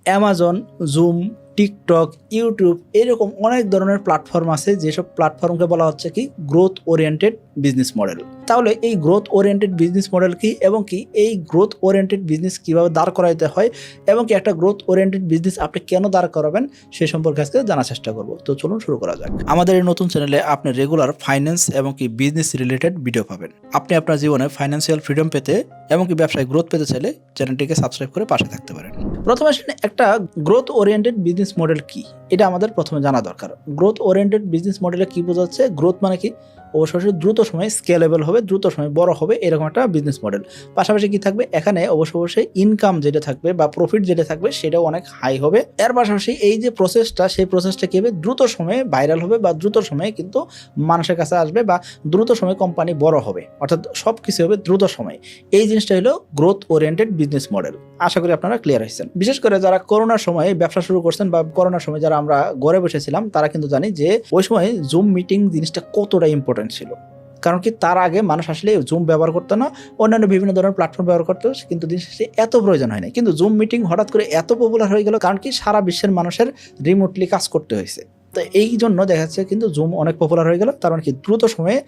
Amazon, zoom, TikTok, YouTube এরকম অনেক ধরনের প্ল্যাটফর্ম আছে যেসব প্ল্যাটফর্মকে বলা হচ্ছে কি গ্রোথ ওরিয়েন্টেড বিজনেস মডেল। তাহলে এই গ্রোথ ওরিয়েন্টেড বিজনেস মডেল কি এবং কি এই গ্রোথ ওরিয়েন্টেড বিজনেস কিভাবে দাঁড় করাইতে হয় এবং কি একটা গ্রোথ ওরিয়েন্টেড বিজনেস আপনি কেন দাঁড় করাবেন সেই সম্পর্কে আজকে জানার চেষ্টা করব। তো চলুন শুরু করা যাক। আমাদের এই নতুন চ্যানেলে আপনি রেগুলার ফাইন্যান্স এবং কি বিজনেস রিলেটেড ভিডিও পাবেন। আপনি আপনার জীবনে ফাইন্যান্সিয়াল ফ্রিডম পেতে এবং কি ব্যবসায় গ্রোথ পেতে চাইলে চ্যানেলটিকে সাবস্ক্রাইব করে পাশে থাকতে পারেন। প্রথমে আসলে একটা গ্রোথ ওরিয়েন্টেড বিজনেস মডেল কি এটা আমাদের প্রথমে জানা দরকার। গ্রোথ ওরিয়েন্টেড বিজনেস মডেলে কি বোঝাচ্ছে? গ্রোথ মানে কি অবশ্যই দ্রুত সময়ে স্কেলেবল হবে, দ্রুত সময়ে বড় হবে, এরকম একটা বিজনেস মডেল। পাশাপাশি কি থাকবে এখানে অবশ্যই ইনকাম যেটা থাকবে বা প্রফিট যেটা থাকবে সেটাও অনেক হাই হবে। এর পাশাপাশি এই যে প্রসেসটা সেই প্রসেসটা কি হবে দ্রুত সময়ে ভাইরাল হবে বা দ্রুত সময়ে কিন্তু মানুষের কাছে আসবে বা দ্রুত সময়ে কোম্পানি বড় হবে, অর্থাৎ সব কিছু হবে দ্রুত সময়ে। এই জিনিসটা হলো গ্রোথ ওরিয়েন্টেড বিজনেস মডেল। আশা করি আপনারা ক্লিয়ার হয়েছেন। বিশেষ করে যারা করোনার সময় ব্যবসা শুরু করছেন বা করোনার সময় যারা আমরা ঘরে বসেছিলাম তারা কিন্তু জানি যে ওই সময় জুম মিটিং জিনিসটা কতটা ইম্পর্টেন্ট ছিল। কারণ কি তার আগে মানুষ আসলে জুম ব্যবহার করতো না, অন্যান্য বিভিন্ন ধরনের প্ল্যাটফর্ম ব্যবহার করতো, কিন্তু দিন শেষে এত প্রয়োজন হয় না। কিন্তু জুম মিটিং হঠাৎ করে এত পপুলার হয়ে গেল কারণ কি সারা বিশ্বের মানুষের রিমোটলি কাজ করতে হয়েছে। তো এই জন্য দেখা যাচ্ছে কিন্তু জুম অনেক পপুলার হয়ে গেল, তার মানে কি দ্রুত সময়ে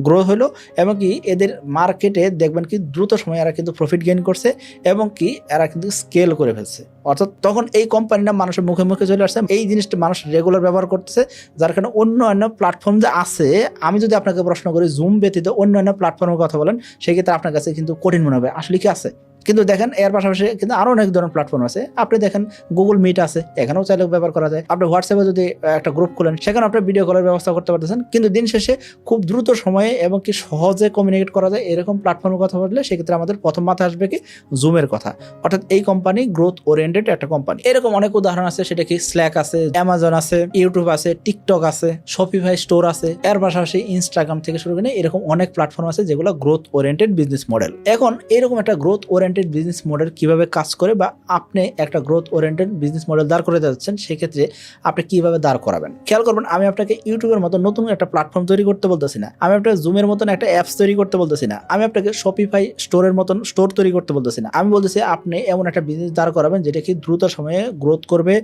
গ্রো হলো এবং কি এদের মার্কেটে দেখবেন কি দ্রুত সময়ে এরা কিন্তু প্রফিট গেইন করছে এবং কি এরা কিন্তু স্কেল করে ফেলছে। অর্থাৎ তখন এই কোম্পানিটা মানুষের মুখে মুখে চলে আসছে, এই জিনিসটা মানুষ রেগুলার ব্যবহার করতেছে, যার কারণে অন্য প্ল্যাটফর্ম যে আছে, আমি যদি আপনাকে প্রশ্ন করি জুম ব্যতীত অন্য প্ল্যাটফর্মের কথা বলেন সেক্ষেত্রে আপনার কাছে কিন্তু কঠিন মনে হবে আসলে কি আছে। কিন্তু দেখেন এর পাশাপাশি কিন্তু আরো অনেক ধরনের প্ল্যাটফর্ম আছে। আপনি দেখেন গুগল মিট আছে, এখানেও চাইলে ব্যবহার করা যায়। আপনি হোয়াটসঅ্যাপে যদি একটা গ্রুপ খোলেন সেখানে আপনি ভিডিও কলের ব্যবস্থা করতে পারতেছেন। কিন্তু দিন শেষে খুব দ্রুত সময়ে এবং কি সহজে কমিউনিকেট করা যায় এরকম প্ল্যাটফর্মের কথা বললে সেক্ষেত্রে আমাদের প্রথম মাথায় আসবে কি জুমের কথা। অর্থাৎ এই কোম্পানি গ্রোথ ওরিয়েন্টেড একটা কোম্পানি। এরকম অনেক উদাহরণ আছে, সেটা কি স্ল্যাক আছে, অ্যামাজন আছে, ইউটিউব আছে, টিকটক আছে, শপিফাই স্টোর আছে, এর পাশাপাশি ইনস্টাগ্রাম থেকে শুরু করে এরকম অনেক প্ল্যাটফর্ম আছে যেগুলো গ্রোথ ওরিয়েন্টেড বিজনেস মডেল। এখন এরকম একটা গ্রোথ ওরিয়েন্টেড বিজনেস মডেল কিভাবে কাজ করে বা আপনি একটা গ্রোথ ওরিয়েন্টেড বিজনেস মডেল দাঁড় করে যাচ্ছেন সেক্ষেত্রে আপনি কিভাবে দাঁড় করাবেন খেয়াল করবেন। আমি আপনাকে ইউটিউবের মতো নতুন একটা প্ল্যাটফর্ম তৈরি করতে বলতেছি না, আমি আপনাকে জুমের মতন একটা অ্যাপস তৈরি করতে বলতেছি না, আমি আপনাকে শপিফাই স্টোরের মতন স্টোর তৈরি করতে বলতেছি না। আমি বলতেছি আপনি এমন একটা বিজনেস দাঁড় করাবেন যেটা কি দ্রুত সময়ে গ্রোথ করবে,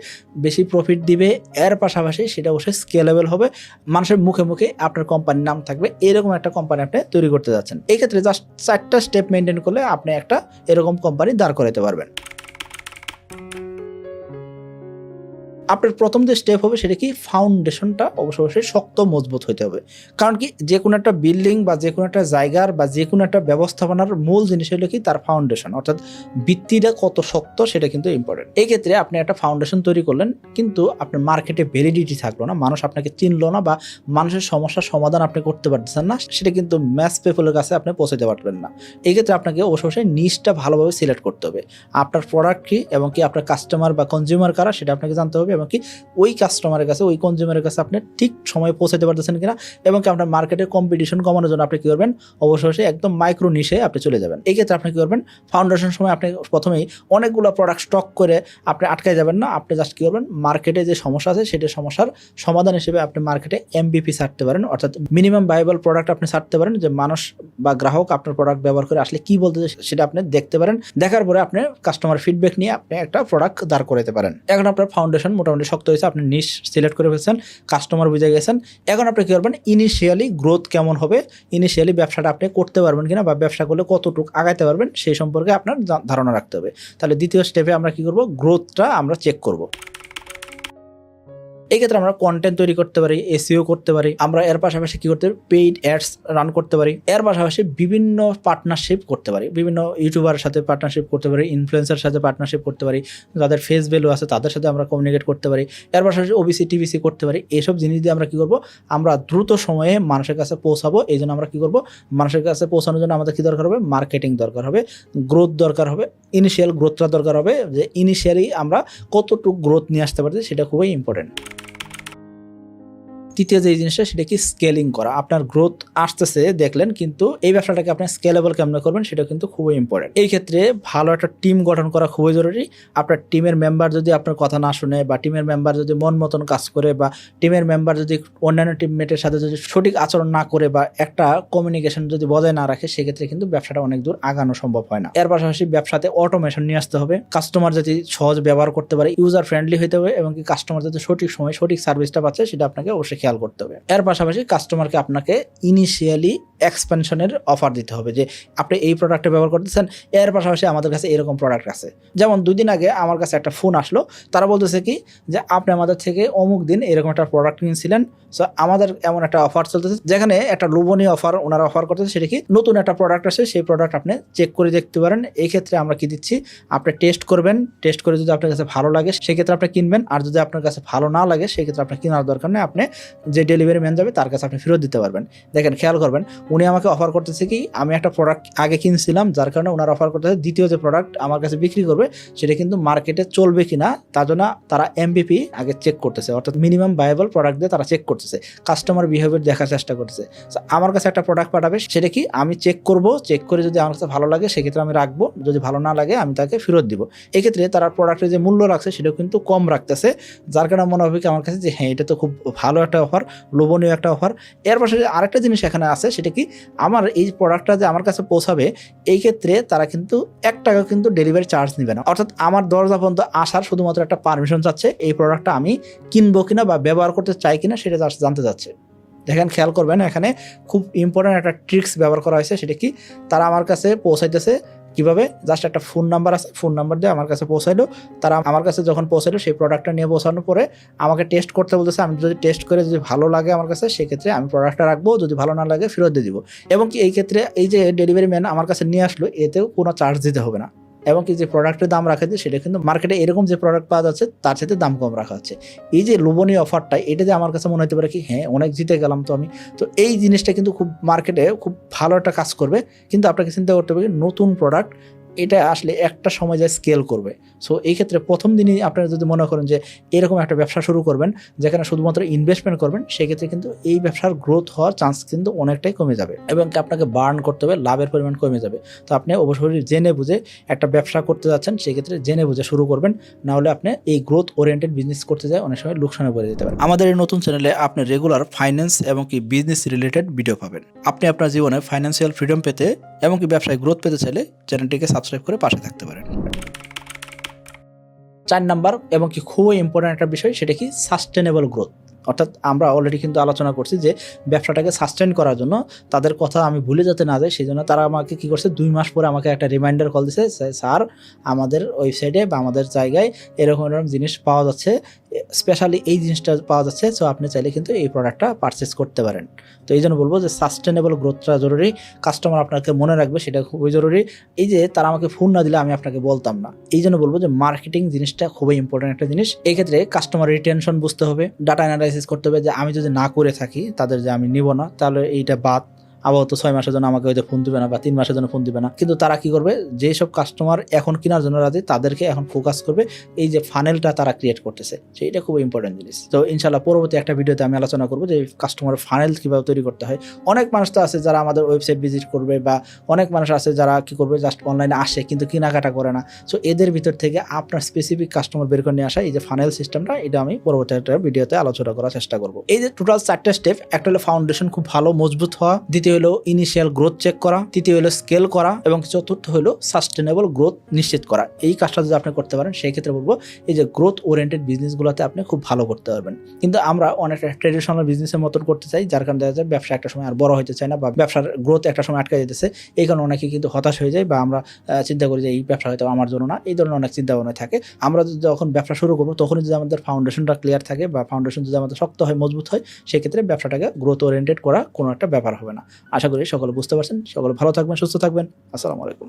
বেশি প্রফিট দিবে, এর পাশাপাশি সেটা অবশ্যই স্কেলেবল হবে, মানুষের মুখে মুখে আপনার কোম্পানির নাম থাকবে, এরকম একটা কোম্পানি আপনি তৈরি করতে যাচ্ছেন। এই ক্ষেত্রে জাস্ট 4টা স্টেপ মেনটেন করলে আপনি একটা এরকম কোম্পানি দাঁড় করাতে পারবেন। আপনার প্রথম যে স্টেপ হবে সেটা কি ফাউন্ডেশনটা অবশ্যই শক্ত মজবুত হতে হবে। কারণ কি যে কোনো একটা বিল্ডিং বা যে কোনো একটা জায়গার বা যে কোনো একটা ব্যবস্থাপনার মূল জিনিস হলো কি তার ফাউন্ডেশন, অর্থাৎ ভিত্তিটা কত শক্ত সেটা কিন্তু ইম্পর্টেন্ট। এই ক্ষেত্রে আপনি একটা ফাউন্ডেশন তৈরি করলেন কিন্তু আপনার মার্কেটে ভ্যালিডিটি থাকলো না, মানুষ আপনাকে চিনলো না বা মানুষের সমস্যার সমাধান আপনি করতে পারতেছেন না, সেটা কিন্তু ম্যাস পিপলের কাছে আপনি পৌঁছাতে পারবেন না। এই ক্ষেত্রে আপনাকে অবশ্যই নিশটা ভালোভাবে সিলেক্ট করতে হবে। আপনার প্রোডাক্ট কি এবং কি আপনার কাস্টমার বা কনজিউমার কারা সেটা আপনাকে জানতে হবে এবং কি ওই কাস্টমারের কাছে ওই কনজিউমারের কাছে আপনি ঠিক সময়ে পৌঁছাতে পারতেছেন কিনা এবং কি আপনার মার্কেটের কম্পিটিশন কমানোর জন্য আপনি কি করবেন অবশ্যই একদম মাইক্রো নিশে আপনি চলে যাবেন। এই ক্ষেত্রে আপনি কি করবেন ফাউন্ডেশন সময় আপনি প্রথমেই অনেকগুলো প্রোডাক্ট স্টক করে আপনি আটকায় যাবেন না, আপনি জাস্ট কি করবেন মার্কেটে যে সমস্যা আছে সেটা সমস্যার সমাধান হিসেবে আপনি মার্কেটে এমভিপি ছাড়তে পারেন, অর্থাৎ মিনিমাম ভাইয়েবল প্রোডাক্ট আপনি ছাড়তে পারেন যে মানুষ বা গ্রাহক আপনার প্রোডাক্ট ব্যবহার করে আসলে কি বলতে সেটা আপনি দেখতে পারেন। দেখার পরে আপনি কাস্টমার ফিডব্যাক নিয়ে আপনি একটা প্রোডাক্ট দাঁড় করাতে পারেন। এখন আপনার ফাউন্ডেশন মোটামুটি শক্ত হয়েছে, আপনি নিশ সিলেক্ট করে ফেলছেন, কাস্টমার বুঝে গেছেন। এখন আপনি কি করবেন ইনিশিয়ালি গ্রোথ কেমন হবে, ইনিশিয়ালি ব্যবসাটা আপনি করতে পারবেন কিনা বা ব্যবসা করলে কতটুকু আগাইতে পারবেন সেই সম্পর্কে আপনার ধারণা রাখতে হবে। তাহলে দ্বিতীয় স্টেপে আমরা কি করব গ্রোথটা আমরা চেক করব। এই ক্ষেত্রে আমরা কন্টেন্ট তৈরি করতে পারি, এসইও করতে পারি, আমরা এর পাশাপাশি কি করতে পারি পেইড অ্যাডস রান করতে পারি, এর পাশাপাশি বিভিন্ন পার্টনারশিপ করতে পারি, বিভিন্ন ইউটিউবারের সাথে পার্টনারশিপ করতে পারি, ইনফ্লুয়েন্সারের সাথে পার্টনারশিপ করতে পারি, যাদের ফেস ভ্যালু আছে তাদের সাথে আমরা কমিউনিকেট করতে পারি, এর পাশাপাশি ওবিসি টিভিসি করতে পারি। এইসব জিনিস দিয়ে আমরা কি করব আমরা দ্রুত সময়ে মানুষের কাছে পৌঁছাবো। এই জন্য আমরা কি করব মানুষের কাছে পৌঁছানোর জন্য আমাদের কি দরকার হবে মার্কেটিং দরকার হবে, গ্রোথ দরকার হবে, ইনিশিয়াল গ্রোথটা দরকার হবে, যে ইনিশিয়ালি আমরা কতটুকু গ্রোথ নিয়ে আসতে পারছি সেটা খুবই ইম্পর্টেন্ট। তৃতীয় যে জিনিসটা সেটা কি স্কেলিং করা। আপনার গ্রোথ আসতেছে দেখলেন, কিন্তু এই ব্যবসাটাকে আপনি স্কেলেবল কেমন করবেন সেটা কিন্তু খুবই ইম্পর্টেন্ট। এই ক্ষেত্রে ভালো একটা টিম গঠন করা খুবই জরুরি। আপনার টিমের মেম্বার যদি আপনার কথা না শুনে, বা টিমের মেম্বার যদি মন মতন কাজ করে, বা টিমের মেম্বার যদি অন্যান্য টিমমেটের সাথে যদি সঠিক আচরণ না করে, বা একটা কমিউনিকেশন যদি বজায় না রাখে, সেক্ষেত্রে কিন্তু ব্যবসাটা অনেক দূর আগানো সম্ভব হয় না। এর পাশাপাশি ব্যবসাতে অটোমেশন নিয়ে আসতে হবে। কাস্টমার যদি সহজ ব্যবহার করতে পারে, ইউজার ফ্রেন্ডলি হতে হবে, এবং কি কাস্টমার যাতে সঠিক সময় সঠিক সার্ভিসটা পাচ্ছে সেটা আপনাকে অবশ্যই খেয়াল করতে হবে। এর পাশাপাশি কাস্টমারকে আপনাকে ইনিশিয়ালি এক্সপেনশনের অফার দিতে হবে, যে আপনি এই প্রোডাক্টটা ব্যবহার করতেছেন, এর পাশাপাশি আমাদের কাছে এরকম প্রোডাক্ট আছে। যেমন 2 দিন আগে আমার কাছে একটা ফোন আসলো, তারা বলতেছে কি যে আপনি আমাদের থেকে অমুক দিন এরকম একটা প্রোডাক্ট কিনছিলেন, সো আমাদের এমন একটা অফার চলতেছে, যেখানে একটা লোভনীয় অফার ওনারা অফার করতেছে। সেটা কি, নতুন একটা প্রোডাক্ট আছে, সেই প্রোডাক্ট আপনি চেক করে দেখতে পারেন। এই ক্ষেত্রে আমরা কি দিচ্ছি, আপনি টেস্ট করবেন, টেস্ট করে যদি আপনার কাছে ভালো লাগে সেক্ষেত্রে আপনি কিনবেন, আর যদি আপনার কাছে ভালো না লাগে সেক্ষেত্রে আপনার কেনার দরকার নেই, আপনি যে ডেলিভারি ম্যান যাবে তার কাছে আপনি ফেরত দিতে পারবেন। দেখেন, খেয়াল করবেন, উনি আমাকে অফার করতেছে কি, আমি একটা প্রোডাক্ট আগে কিনছিলাম, যার কারণে ওনার অফার করতেছে দ্বিতীয় যে প্রোডাক্ট আমার কাছে বিক্রি করবে সেটা কিন্তু মার্কেটে চলবে কিনা, তার জন্য তারা MVP আগে চেক করতেছে, অর্থাৎ মিনিমাম ভায়াবল প্রোডাক্ট দিয়ে তারা চেক করতেছে, কাস্টমার বিহেভিয়ার দেখার চেষ্টা করতেছে। আমার কাছে একটা প্রোডাক্ট পাঠাবে, সেটা কি আমি চেক করব, চেক করে যদি আমার কাছে ভালো লাগে সেক্ষেত্রে আমি রাখবো, যদি ভালো না লাগে আমি তাকে ফেরত দিব। এক্ষেত্রে তারা প্রোডাক্টের যে মূল্য রাখছে সেটাও কিন্তু কম রাখতেছে, যার কারণে মনে হবে কি আমার কাছে যে হ্যাঁ, এটা তো খুব ভালো একটা অফার, লোভনীয় একটা অফার। এর পাশে আরেকটা জিনিস এখানে আছে, সেটা কি, আমার এই প্রোডাক্টটা যে আমার কাছে পৌঁছাবে, এই ক্ষেত্রে তারা কিন্তু 1 টাকা কিন্তু ডেলিভারি চার্জ নেবে না, অর্থাৎ আমার দরজা পর্যন্ত আসার শুধুমাত্র একটা পারমিশন চাচ্ছে, এই প্রোডাক্টটা আমি কিনবো কিনা বা ব্যবহার করতে চাই কিনা সেটা জানতে চাচ্ছে। দেখেন, খেয়াল করবেন, এখানে খুব ইম্পর্টেন্ট একটা ট্রিক্স ব্যবহার করা হয়েছে। সেটা কি, তারা আমার কাছে পৌঁছাইতেছে কিভাবে, জাস্ট একটা ফোন নাম্বার আছে, ফোন নাম্বার দিয়ে আমার কাছে পৌঁছাইলো। তারা আমার কাছে যখন পৌঁছাইলো, সেই প্রোডাক্টটা নিয়ে পৌঁছানোর পরে আমাকে টেস্ট করতে বলতেছে। আমি যদি টেস্ট করে যদি ভালো লাগে আমার কাছে, সেক্ষেত্রে আমি প্রোডাক্টটা রাখবো, যদি ভালো না লাগে ফেরত দিয়ে দিব। এবং কি এই ক্ষেত্রে এই যে ডেলিভারি ম্যান আমার কাছে নিয়ে আসলো, এতেও কোনো চার্জ দিতে হবে না। এবং কি যে প্রোডাক্টের দাম রাখা যায় সেটা কিন্তু মার্কেটে এরকম যে প্রোডাক্ট পাওয়া যাচ্ছে তার সাথে দাম কম রাখা হচ্ছে। এই যে লোভনীয় অফারটা, এটা যে আমার কাছে মনে হতে পারে কি হ্যাঁ, অনেক জিতে গেলাম তো আমি, তো এই জিনিসটা কিন্তু খুব মার্কেটে খুব ভালো একটা কাজ করবে। কিন্তু আপনাকে চিন্তা করতে হবে, নতুন প্রোডাক্ট এটা আসলে একটা সময় যায় স্কেল করবে। সো এই ক্ষেত্রে প্রথম দিনই আপনারা যদি মনে করেন যে এরকম একটা ব্যবসা শুরু করবেন যেখানে শুধুমাত্র ইনভেস্টমেন্ট করবেন, সেক্ষেত্রে কিন্তু এই ব্যবসার গ্রোথ হওয়ার চান্স কিন্তু অনেকটাই কমে যাবে, এবং আপনাকে বার্ন করতে হবে, লাভের পরিমাণ কমে যাবে। তো আপনি অবশ্যই জেনে বুঝে একটা ব্যবসা করতে যাচ্ছেন, সেক্ষেত্রে জেনে বুঝে শুরু করবেন, না হলে আপনি এই গ্রোথ ওরিয়েন্টেড বিজনেস করতে যায় অনেক সময় লোকসানে পড়ে যেতে পারেন। আমাদের এই নতুন চ্যানেলে আপনি রেগুলার ফাইন্যান্স এবং কি বিজনেস রিলেটেড ভিডিও পাবেন। আপনি আপনার জীবনে ফাইন্যান্সিয়াল ফ্রিডম পেতে এবং কি ব্যবসায় গ্রোথ পেতে চাইলে চ্যানেলটিকে সাবস্ক্রাইব করে পাশে থাকতে পারেন। 4 নাম্বার এবং কি খুবই ইম্পর্টেন্ট একটা বিষয়, সেটা কি সাস্টেনেবল গ্রোথ। অর্থাৎ আমরা অলরেডি কিন্তু আলোচনা করছি যে ব্যবসাটাকে সাস্টেন করার জন্য তাদের কথা আমি ভুলে যেতে না যাই, সেই জন্য তারা আমাকে কি করছে, 2 মাস পরে আমাকে একটা রিমাইন্ডার কল দিছে, স্যার আমাদের ওয়েবসাইটে বা আমাদের জায়গায় এরকম এরকম জিনিস পাওয়া যাচ্ছে, স্পেশালি এই জিনিসটা পাওয়া যাচ্ছে, সো আপনি চাইলে কিন্তু এই প্রোডাক্টটা পারচেস করতে পারেন। তো এই জন্য বলবো যে সাস্টেনেবল গ্রোথটা জরুরি, কাস্টমার আপনাকে মনে রাখবে সেটা খুবই জরুরি। এই যে তারা আমাকে ফোন না দিলে আমি আপনাকে বলতাম না, এই জন্য বলবো যে মার্কেটিং জিনিসটা খুবই ইম্পর্টেন্ট একটা জিনিস। এই ক্ষেত্রে কাস্টমার রিটেনশন বুঝতে হবে, ডাটা অ্যানালাইসিস করতে হবে, যে আমি যদি না করে থাকি তাদের যে আমি নিব না, তাহলে এইটা বাদ, আপাতত 6 মাসের জন্য আমাকে হয়তো ফোন দিবে না, বা 3 মাসের জন্য ফোন দিবে না। কিন্তু তারা কি করবে, যেসব কাস্টমার এখন কেনার জন্য রাজি তাদেরকে এখন ফোকাস করবে, এই যে ফানেলটা তারা ক্রিয়েট করতেছে, সেইটা খুব ইম্পর্টেন্ট জিনিস। তো ইনশাল্লাহ পরবর্তী একটা ভিডিওতে আমি আলোচনা করবো যে কাস্টমার ফানেল কীভাবে তৈরি করতে হয়। অনেক মানুষ তো আছে যারা আমাদের ওয়েবসাইট ভিজিট করবে, বা অনেক মানুষ আছে যারা কি করবে, জাস্ট অনলাইনে আসে কিন্তু কেনাকাটা করে না। সো এদের ভিতর থেকে আপনার স্পেসিফিক কাস্টমার বের করে নিয়ে আসা, এই যে ফানেল সিস্টেমটা, এটা আমি পরবর্তী একটা ভিডিওতে আলোচনা করার চেষ্টা করবো। এই যে টোটাল 4টা স্টেপ, একটা হলো ফাউন্ডেশন খুব ভালো মজবুত হওয়া, দ্বিতীয় হলো ইনিশিয়াল গ্রোথ চেক করা, তৃতীয় হলো স্কেল করা, এবং চতুর্থ হলো সাস্টেনেবল গ্রোথ নিশ্চিত করা। এই কাজটা যদি আপনি করতে পারেন, সেই ক্ষেত্রে বলবো এই যে গ্রোথ ওরিয়েন্টেড বিজনেসগুলোতে আপনি খুব ভালো করতে পারবেন। কিন্তু আমরা অনেকটা ট্রেডিশনাল বিজনেসের মতন করতে চাই, যার কারণে দেখা যায় ব্যবসা একটা সময় আর বড় হতে চায় না, বা ব্যবসার গ্রোথ একটা সময় আটকে যেতেছে। এই কারণে অনেকে কিন্তু হতাশ হয়ে যায়, বা আমরা চিন্তা করি যে এই ব্যবসা হয়তো আমার জন্য না, এই ধরনের অনেক চিন্তা ভাবনা থাকে। আমরা যখন ব্যবসা শুরু করবো তখনই যদি আমাদের ফাউন্ডেশনটা ক্লিয়ার থাকে, বা ফাউন্ডেশন যদি আমাদের শক্ত হয়, মজবুত হয়, সেক্ষেত্রে ব্যবসাটাকে গ্রোথ ওরিয়েন্টেড করা কোনো একটা ব্যাপার হবে না। আশা করি সকলে বুঝতে পারছেন। সকলে ভালো থাকবেন, সুস্থ থাকবেন। আসসালামু আলাইকুম।